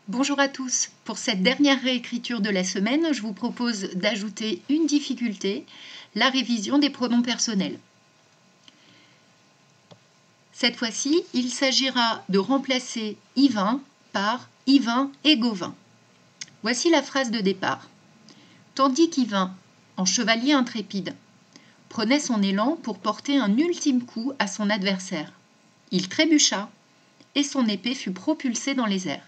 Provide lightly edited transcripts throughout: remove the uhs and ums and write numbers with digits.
Bonjour à tous. Pour cette dernière réécriture de la semaine, je vous propose d'ajouter une difficulté, la révision des pronoms personnels. Cette fois-ci, il s'agira de remplacer Yvain par Yvain et Gauvin. Voici la phrase de départ. Tandis qu'Yvain, en chevalier intrépide, prenait son élan pour porter un ultime coup à son adversaire, il trébucha et son épée fut propulsée dans les airs.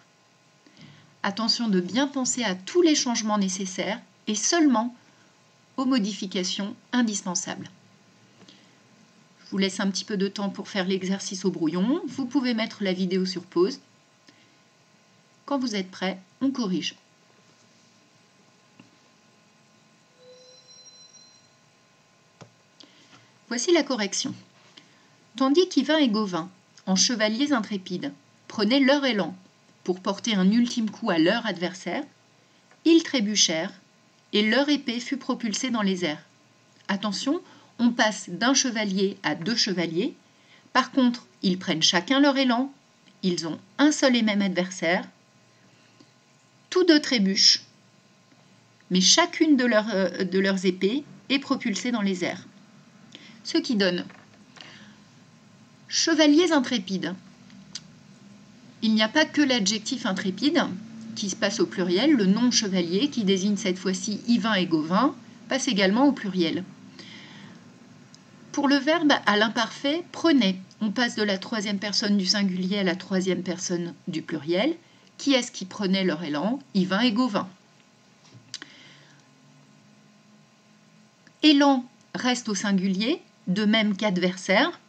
Attention de bien penser à tous les changements nécessaires et seulement aux modifications indispensables. Je vous laisse un petit peu de temps pour faire l'exercice au brouillon. Vous pouvez mettre la vidéo sur pause. Quand vous êtes prêt, on corrige. Voici la correction. Tandis qu'Yvain et Gauvin, en chevaliers intrépides, prenaient leur élan pour porter un ultime coup à leur adversaire, ils trébuchèrent et leur épée fut propulsée dans les airs. Attention, on passe d'un chevalier à deux chevaliers. Par contre, ils prennent chacun leur élan, ils ont un seul et même adversaire. Tous deux trébuchent, mais chacune de leurs épées est propulsée dans les airs. Ce qui donne chevaliers intrépides. Il n'y a pas que l'adjectif intrépide qui se passe au pluriel, le nom chevalier qui désigne cette fois-ci Yvain et Gauvin passe également au pluriel. Pour le verbe à l'imparfait, prenez, on passe de la troisième personne du singulier à la troisième personne du pluriel. Qui est-ce qui prenait leur élan? Yvain et Gauvin. Élan reste au singulier, de même qu'adversaire.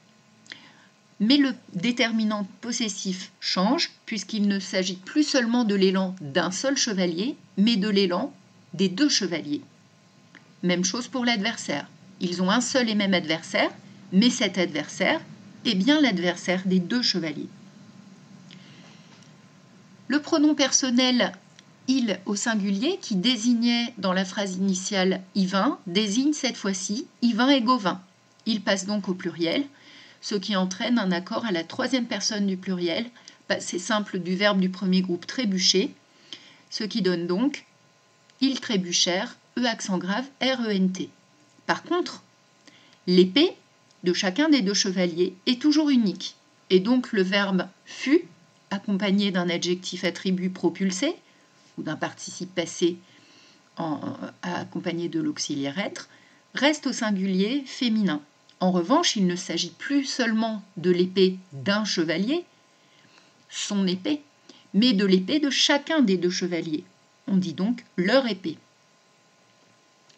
Mais le déterminant possessif change puisqu'il ne s'agit plus seulement de l'élan d'un seul chevalier, mais de l'élan des deux chevaliers. Même chose pour l'adversaire. Ils ont un seul et même adversaire, mais cet adversaire est bien l'adversaire des deux chevaliers. Le pronom personnel « il » au singulier, qui désignait dans la phrase initiale Yvain, désigne cette fois-ci Yvain et Gauvin. Il passe donc au pluriel, ce qui entraîne un accord à la troisième personne du pluriel, c'est simple du verbe du premier groupe trébucher, ce qui donne donc ils trébuchèrent, E accent grave, R-E-N-T. Par contre, l'épée de chacun des deux chevaliers est toujours unique, et donc le verbe fut, accompagné d'un adjectif attribut propulsé, ou d'un participe passé accompagné de l'auxiliaire être, reste au singulier féminin. En revanche, il ne s'agit plus seulement de l'épée d'un chevalier, son épée, mais de l'épée de chacun des deux chevaliers. On dit donc leur épée,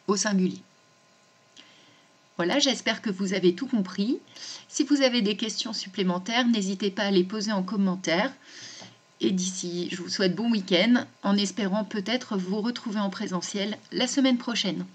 au singulier. Voilà, j'espère que vous avez tout compris. Si vous avez des questions supplémentaires, n'hésitez pas à les poser en commentaire. Et d'ici, je vous souhaite bon week-end, en espérant peut-être vous retrouver en présentiel la semaine prochaine.